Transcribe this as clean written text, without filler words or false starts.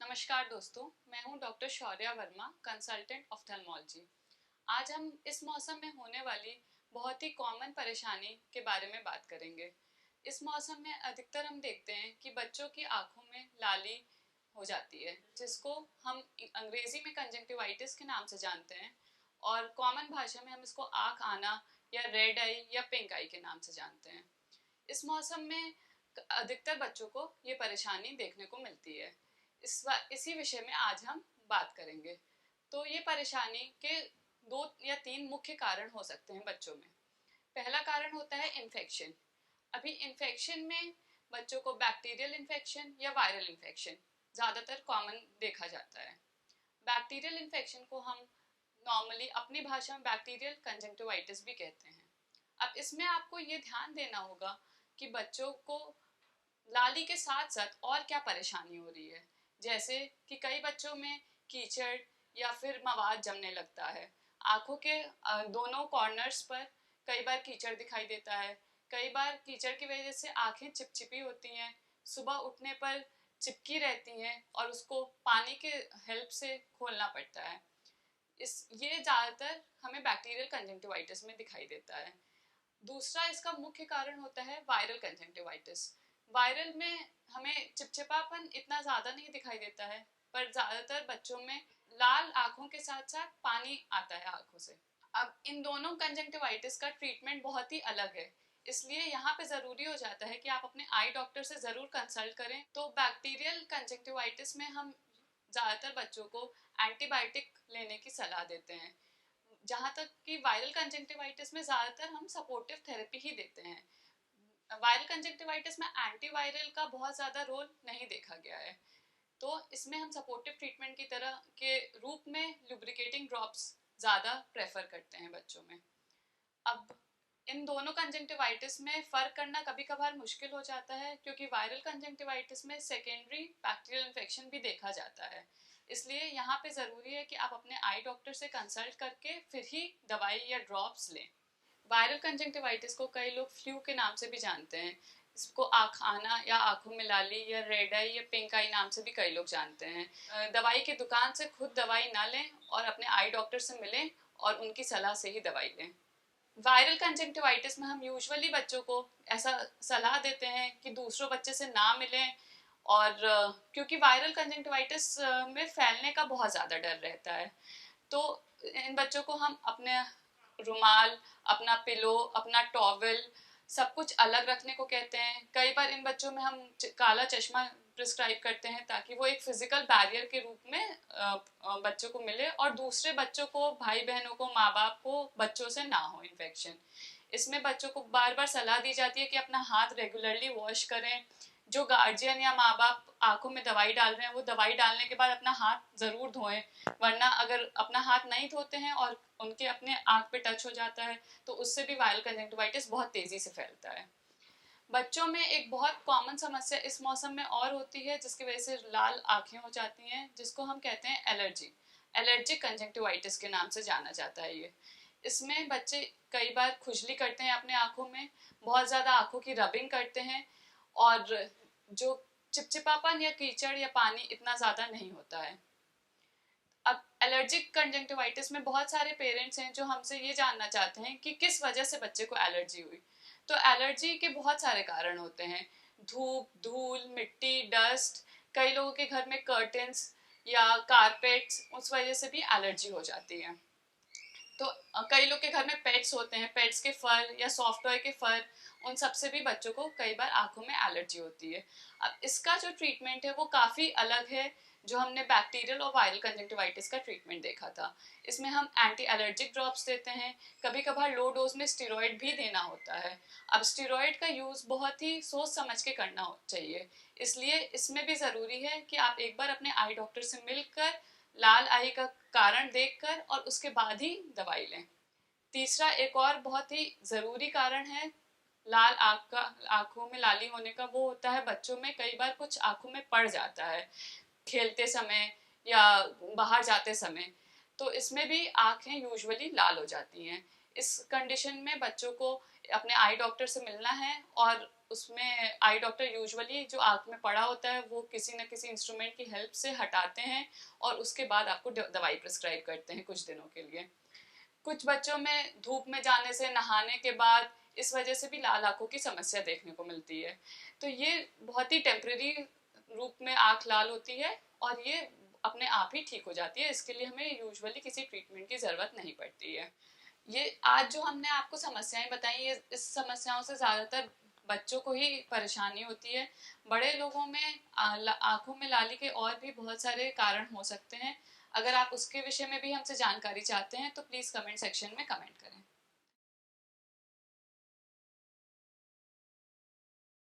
नमस्कार दोस्तों, मैं हूं doctor Shaurya Verma, consultant ophthalmology. आज हम इस मौसम में होने वाली बहुत ही कॉमन परेशानी के बारे में बात करेंगे। इस मौसम में अधिकतर हम देखते हैं कि बच्चों की आंखों में लाली हो जाती है, जिसको हम अंग्रेजी में कंजंक्टिवाइटिस के नाम से जानते हैं और कॉमन भाषा में हम इसको आंख आना या रेड आई या पिंक आई के नाम से जानते हैं। इस मौसम में अधिकतर बच्चों को ये परेशानी देखने को मिलती है। इसी विषय में आज हम बात करेंगे। तो ये परेशानी के 2 या 3 मुख्य कारण हो सकते हैं बच्चों में। पहला कारण होता है इन्फेक्शन। अभी इन्फेक्शन में बच्चों को बैक्टीरियल इन्फेक्शन या वायरल इन्फेक्शन ज़्यादातर कॉमन देखा जाता है। बैक्टीरियल इन्फेक्शन को हम नॉर्मली अपनी भाषा में बैक्टीरियल कंजंक्टिवाइटिस भी कहते हैं। अब इसमें आपको ये ध्यान देना होगा कि बच्चों को लाली के साथ साथ और क्या परेशानी हो रही है। जैसे कि कई बच्चों में कीचड़ या फिर मवाद जमने लगता है। आंखों के दोनों कॉर्नर्स पर कई बार कीचड़ दिखाई देता है। कई बार कीचड़ की वजह से आंखें चिपचिपी होती हैं, सुबह उठने पर चिपकी रहती हैं और उसको पानी के हेल्प से खोलना पड़ता है। ये ज़्यादातर हमें बैक्टीरियल कंजंक्टिवाइटिस में दिखाई देता है। दूसरा इसका मुख्य कारण होता है वायरल कंजंक्टिवाइटिस। वायरल में हमें चिपचिपापन इतना ज़्यादा नहीं दिखाई देता है, पर ज़्यादातर बच्चों में लाल आंखों के साथ साथ पानी आता है आंखों से। अब इन दोनों कंजंक्टिवाइटिस का ट्रीटमेंट बहुत ही अलग है, इसलिए यहाँ पे ज़रूरी हो जाता है कि आप अपने आई डॉक्टर से ज़रूर कंसल्ट करें। तो बैक्टीरियल कंजंक्टिवाइटिस में हम ज़्यादातर बच्चों को एंटीबायोटिक लेने की सलाह देते हैं, जहाँ तक कि वायरल कंजंक्टिवाइटिस में ज़्यादातर हम सपोर्टिव थेरेपी ही देते हैं। वायरल कंजंक्टिवाइटिस में एंटीवायरल का बहुत ज़्यादा रोल नहीं देखा गया है, तो इसमें हम सपोर्टिव ट्रीटमेंट की तरह के रूप में लुब्रिकेटिंग ड्रॉप्स ज़्यादा प्रेफर करते हैं बच्चों में। अब इन दोनों कंजंक्टिवाइटिस में फ़र्क करना कभी कभार मुश्किल हो जाता है, क्योंकि वायरल कंजंक्टिवाइटिस में सेकेंडरी बैक्टीरियल इन्फेक्शन भी देखा जाता है। इसलिए यहाँ पे ज़रूरी है कि आप अपने आई डॉक्टर से कंसल्ट करके फिर ही दवाई या ड्रॉप्स लें। वायरल कंजंक्टिवाइटिस को कई लोग फ्लू के नाम से भी जानते हैं। इसको आँख आना या आँखों में लाली या रेड आई या पिंक आई नाम से भी कई लोग जानते हैं। दवाई की दुकान से खुद दवाई ना लें और अपने आई डॉक्टर से मिलें और उनकी सलाह से ही दवाई लें। वायरल कंजंक्टिवाइटिस में हम यूजुअली बच्चों को ऐसा सलाह देते हैं कि दूसरों बच्चे से ना मिलें, और क्योंकि वायरल कंजंक्टिवाइटिस में फैलने का बहुत ज़्यादा डर रहता है, तो इन बच्चों को हम अपने रुमाल, अपना पिलो, अपना टॉवल सब कुछ अलग रखने को कहते हैं। कई बार इन बच्चों में हम काला चश्मा प्रिस्क्राइब करते हैं ताकि वो एक फिजिकल बैरियर के रूप में बच्चों को मिले और दूसरे बच्चों को, भाई बहनों को, माँ बाप को बच्चों से ना हो इन्फेक्शन। इसमें बच्चों को बार बार सलाह दी जाती है कि अपना हाथ रेगुलरली वॉश करें। जो गार्जियन या माँ बाप आंखों में दवाई डाल रहे हैं वो दवाई डालने के बाद अपना हाथ ज़रूर धोएं, वरना अगर अपना हाथ नहीं धोते हैं और उनके अपने आँख पे टच हो जाता है तो उससे भी वायरल कंजंक्टिवाइटिस बहुत तेज़ी से फैलता है। बच्चों में एक बहुत कॉमन समस्या इस मौसम में और होती है, जिसकी वजह से लाल आँखें हो जाती हैं, जिसको हम कहते हैं एलर्जी। एलर्जिक कंजंक्टिवाइटिस के नाम से जाना जाता है ये। इसमें बच्चे कई बार खुजली करते हैं अपने आँखों में, बहुत ज़्यादा आँखों की रबिंग करते हैं, और जो चिपचिपापन या कीचड़ या पानी इतना ज़्यादा नहीं होता है। अब एलर्जिक कंजंक्टिवाइटिस में बहुत सारे पेरेंट्स हैं जो हमसे ये जानना चाहते हैं कि किस वजह से बच्चे को एलर्जी हुई। तो एलर्जी के बहुत सारे कारण होते हैं। धूप, धूल, मिट्टी, डस्ट, कई लोगों के घर में कर्टन्स या कारपेट्स, उस वजह से भी एलर्जी हो जाती है। तो कई लोग के घर में पेट्स होते हैं, पेट्स के फर या सॉफ्ट टॉय के फर, उन सब से भी बच्चों को कई बार आंखों में एलर्जी होती है। अब इसका जो ट्रीटमेंट है वो काफ़ी अलग है जो हमने बैक्टीरियल और वायरल कंजंक्टिवाइटिस का ट्रीटमेंट देखा था। इसमें हम एंटी एलर्जिक ड्रॉप्स देते हैं, कभी कभार लो डोज में स्टेरॉइड भी देना होता है। अब स्टेरॉइड का यूज़ बहुत ही सोच समझ के करना चाहिए, इसलिए इसमें भी ज़रूरी है कि आप एक बार अपने आई डॉक्टर से मिलकर लाल आई का कारण देखकर और उसके बाद ही दवाई लें। तीसरा एक और बहुत ही ज़रूरी कारण है लाल आँखों में लाली होने का, वो होता है बच्चों में कई बार कुछ आँखों में पड़ जाता है खेलते समय या बाहर जाते समय, तो इसमें भी आँखें यूजुअली लाल हो जाती हैं। इस कंडीशन में बच्चों को अपने आई डॉक्टर से मिलना है, और उसमें आई डॉक्टर यूजुअली जो आँख में पड़ा होता है वो किसी न किसी इंस्ट्रूमेंट की हेल्प से हटाते हैं और उसके बाद आपको दवाई प्रिस्क्राइब करते हैं कुछ दिनों के लिए। कुछ बच्चों में धूप में जाने से, नहाने के बाद, इस वजह से भी लाल आंखों की समस्या देखने को मिलती है। तो ये बहुत ही टेम्परेरी रूप में आंख लाल होती है और ये अपने आप ही ठीक हो जाती है। इसके लिए हमें यूजुअली किसी ट्रीटमेंट की ज़रूरत नहीं पड़ती है। ये आज जो हमने आपको समस्याएं बताई, ये इस समस्याओं से ज़्यादातर बच्चों को ही परेशानी होती है। बड़े लोगों में आंखों में लाली के और भी बहुत सारे कारण हो सकते हैं। अगर आप उसके विषय में भी हमसे जानकारी चाहते हैं तो प्लीज़ कमेंट सेक्शन में कमेंट करें।